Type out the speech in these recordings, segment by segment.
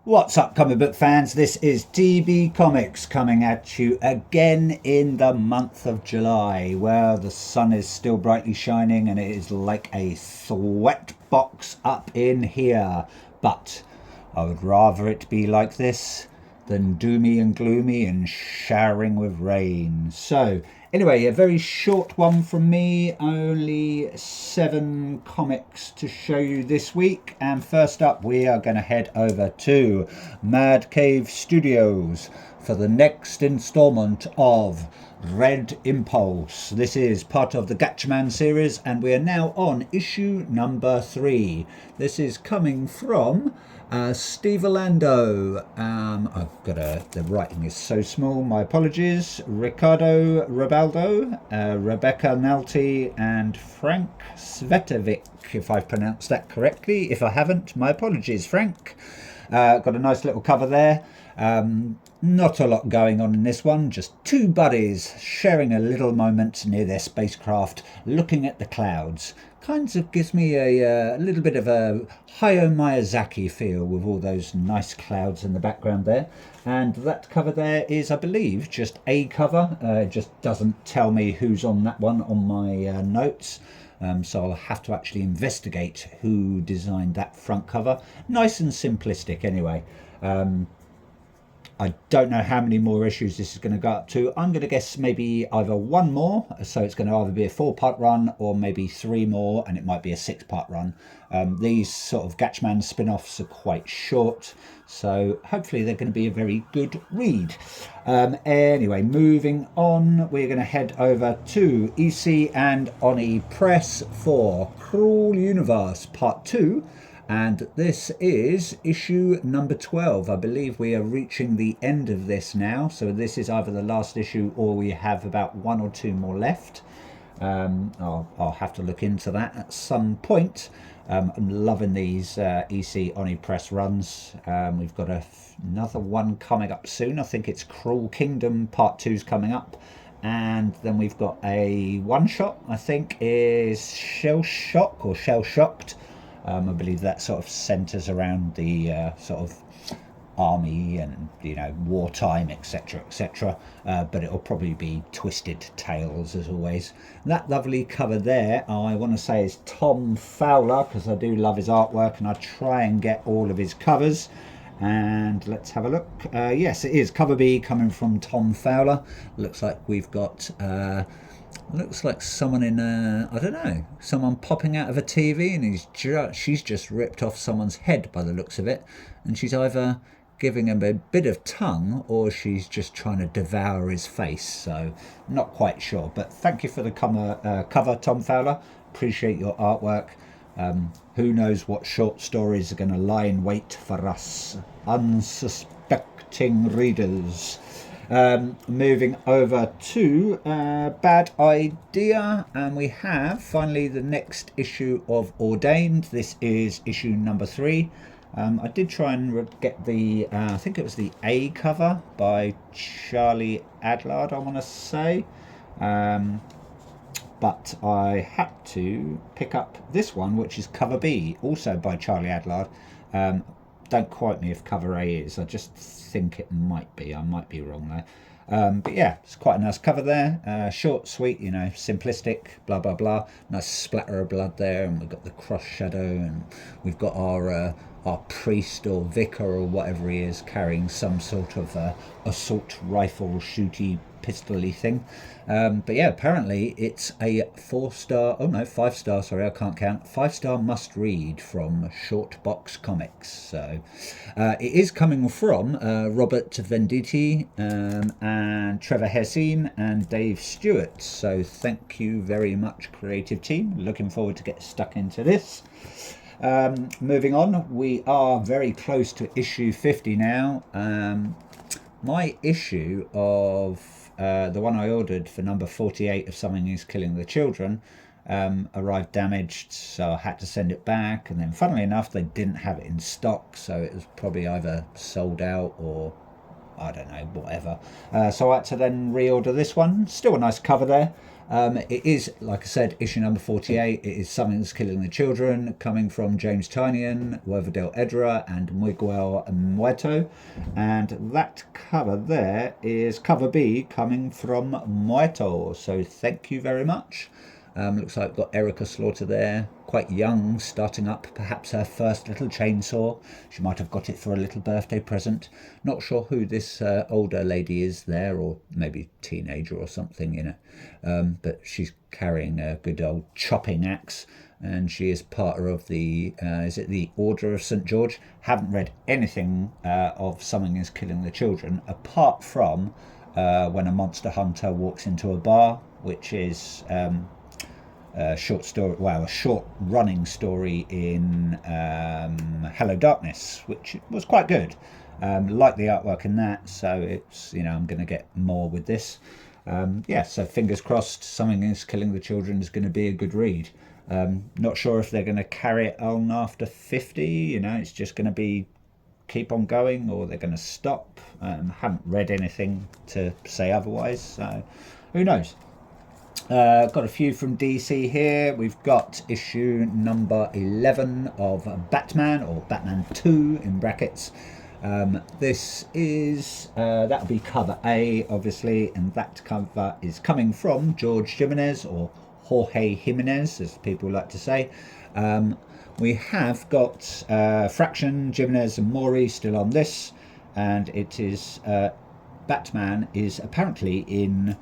What's up, comic book fans? This is DB Comics coming at you again in the month of July, where the sun is still brightly shining and it is like a sweat box up in here. But I would rather it be like this than doomy and gloomy and showering with rain. So, anyway, a very short one from me, only 7 comics to show you this week. And first up, we are going to head over to Mad Cave Studios for the next installment of Red Impulse. This is part of the Gatchaman series, and we are now on issue number 3. This is coming from Steve Orlando. The writing is so small. My apologies. Ricardo Rebaldo, Rebecca Nalty, and Frank Svetovic, if I've pronounced that correctly. If I haven't, my apologies, Frank. Got a nice little cover there. Not a lot going on in this one, just two buddies sharing a little moment near their spacecraft, looking at the clouds. Kind of gives me a little bit of a Hayao Miyazaki feel with all those nice clouds in the background there. And that cover there is, I believe, just a cover. It just doesn't tell me who's on that one on my notes. So I'll have to actually investigate who designed that front cover. Nice and simplistic anyway. I don't know how many more issues this is going to go up to. I'm going to guess maybe either one more, so it's going to either be a 4-part run, or maybe 3 more, and it might be a 6-part run. These sort of Gatchman spin-offs are quite short, so hopefully they're going to be a very good read. Anyway, moving on, we're going to head over to EC and Oni Press for Cruel Universe Part 2. And this is issue number 12. I believe we are reaching the end of this now. So this is either the last issue or we have about 1 or 2 more left. I'll have to look into that at some point. I'm loving these EC Oni Press runs. We've got another one coming up soon. I think it's Cruel Kingdom Part 2's coming up. And then we've got a one-shot, I think, is Shell Shock or Shell Shocked. I believe that sort of centres around the sort of army and wartime, etc., etc. But it'll probably be Twisted Tales as always. That lovely cover there, I want to say, is Tom Fowler, because I do love his artwork and I try and get all of his covers. And let's have a look. Yes, it is cover B coming from Tom Fowler. Looks like we've got. Looks like someone in I don't know, someone popping out of a TV, and she's just ripped off someone's head by the looks of it, and she's either giving him a bit of tongue or she's just trying to devour his face. So not quite sure, but thank you for the cover, Tom Fowler. Appreciate your artwork. Who knows what short stories are going to lie in wait for us unsuspecting readers. Moving over to Bad Idea, and we have finally the next issue of Ordained. This is issue number 3. I did try and get the, I think it was the A cover by Charlie Adlard, I want to say. But I had to pick up this one, which is cover B, also by Charlie Adlard. Don't quote me if cover A is. I just think it might be. I might be wrong there. But yeah, it's quite a nice cover there. Short, sweet, simplistic, blah, blah, blah. Nice splatter of blood there. And we've got the cross shadow. And we've got our priest or vicar or whatever he is carrying some sort of assault rifle shooty pistol-y thing. But yeah, apparently it's a 4-star, 5-star, sorry, I can't count, 5-star must read from Shortbox Comics. So it is coming from Robert Venditti and Trevor Hessine and Dave Stewart. So thank you very much, creative team. Looking forward to get stuck into this. Moving on, we are very close to issue 50 now. My issue of the one I ordered for number 48 of Something Is Killing the Children arrived damaged, so I had to send it back. And then funnily enough, they didn't have it in stock, so it was probably either sold out or I don't know, whatever. So I had to then reorder this one. Still a nice cover there. It is, like I said, issue number 48. It is Something's Killing the Children, coming from James Tynion, Hueva del Edra, and Miguel Muerto. And that cover there is cover B, coming from Muerto. So thank you very much. Looks like we've got Erica Slaughter there, quite young, starting up perhaps her first little chainsaw. She might have got it for a little birthday present. Not sure who this older lady is there, or maybe teenager or something, you know. But she's carrying a good old chopping axe, and she is part of the, is it the Order of St. George? Haven't read anything of Something is Killing the Children, apart from when a monster hunter walks into a bar, which is... a short story, well, a short running story in Hello Darkness, which was quite good. Like the artwork in that, so it's, you know, I'm going to get more with this. Yeah, so fingers crossed, Something is Killing the Children is going to be a good read. Not sure if they're going to carry it on after 50, you know, it's just going to be keep on going, or they're going to stop. Haven't read anything to say otherwise, so who knows. Got a few from DC here. We've got issue number 11 of Batman, or Batman 2 in brackets. This is, that'll be cover A, obviously, and that cover is coming from George Jimenez, or Jorge Jimenez, as people like to say. We have got Fraction, Jimenez and Mori still on this, and it is, Batman is apparently in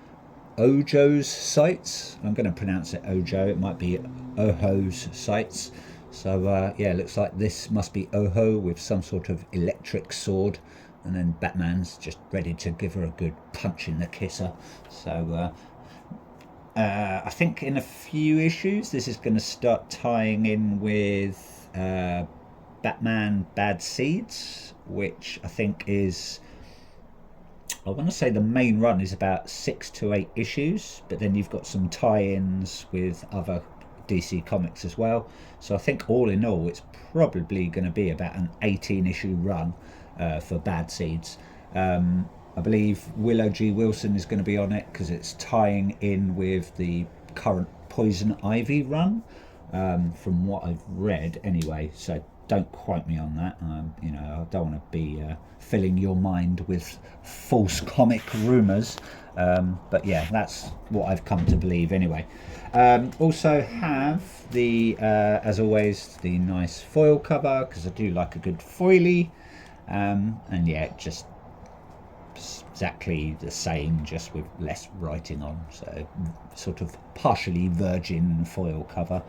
Ojo's sights. I'm going to pronounce it Ojo, it might be Oho's sights. So yeah, looks like this must be Oho with some sort of electric sword, and then Batman's just ready to give her a good punch in the kisser. So I think in a few issues this is going to start tying in with Batman Bad Seeds, which I think is, I want to say the main run is about 6 to 8 issues, but then you've got some tie-ins with other DC comics as well. So I think all in all it's probably going to be about an 18 issue run for Bad Seeds. I believe Willow G. Wilson is going to be on it because it's tying in with the current Poison Ivy run, from what I've read anyway, so don't quote me on that. You know, I don't want to be filling your mind with false comic rumours, but yeah, that's what I've come to believe anyway. Also have the, as always, the nice foil cover, because I do like a good foily, and yeah, just exactly the same, just with less writing on, so sort of partially virgin foil cover.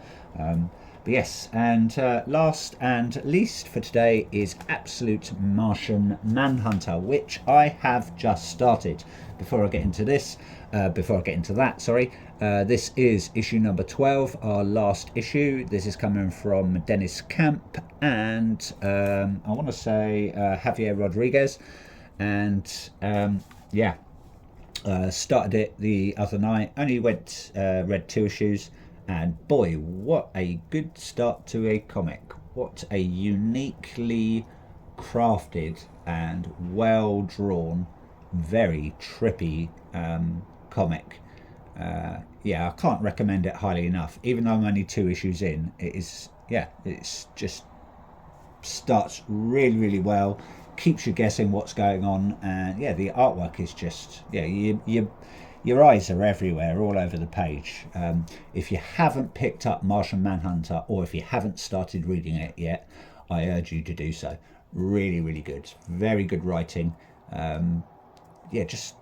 But yes, and last and least for today is Absolute Martian Manhunter, which I have just started. Before I get into this, this is issue number 12, our last issue. This is coming from Dennis Camp and I want to say Javier Rodriguez, and yeah, started it the other night. Only read 2 issues. And boy, what a good start to a comic. What a uniquely crafted and well drawn, very trippy comic. Yeah, I can't recommend it highly enough. Even though I'm only 2 issues in, it is, yeah, it's just starts really, really well. Keeps you guessing what's going on, and yeah, the artwork is just, yeah, your eyes are everywhere, all over the page. If you haven't picked up Martian Manhunter, or if you haven't started reading it yet, I urge you to do so. Really, really good. Very good writing. Yeah, just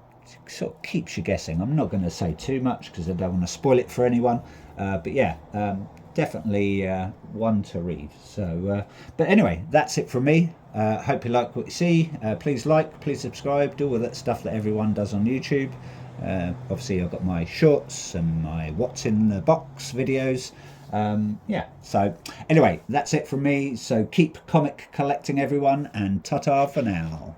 sort of keeps you guessing. I'm not going to say too much because I don't want to spoil it for anyone. But yeah, definitely one to read. So, but anyway, that's it from me. Hope you like what you see. Please like, please subscribe, do all that stuff that everyone does on YouTube. Obviously I've got my shorts and my what's in the box videos. Yeah, so anyway, that's it from me. So keep comic collecting, everyone, and ta-ta for now.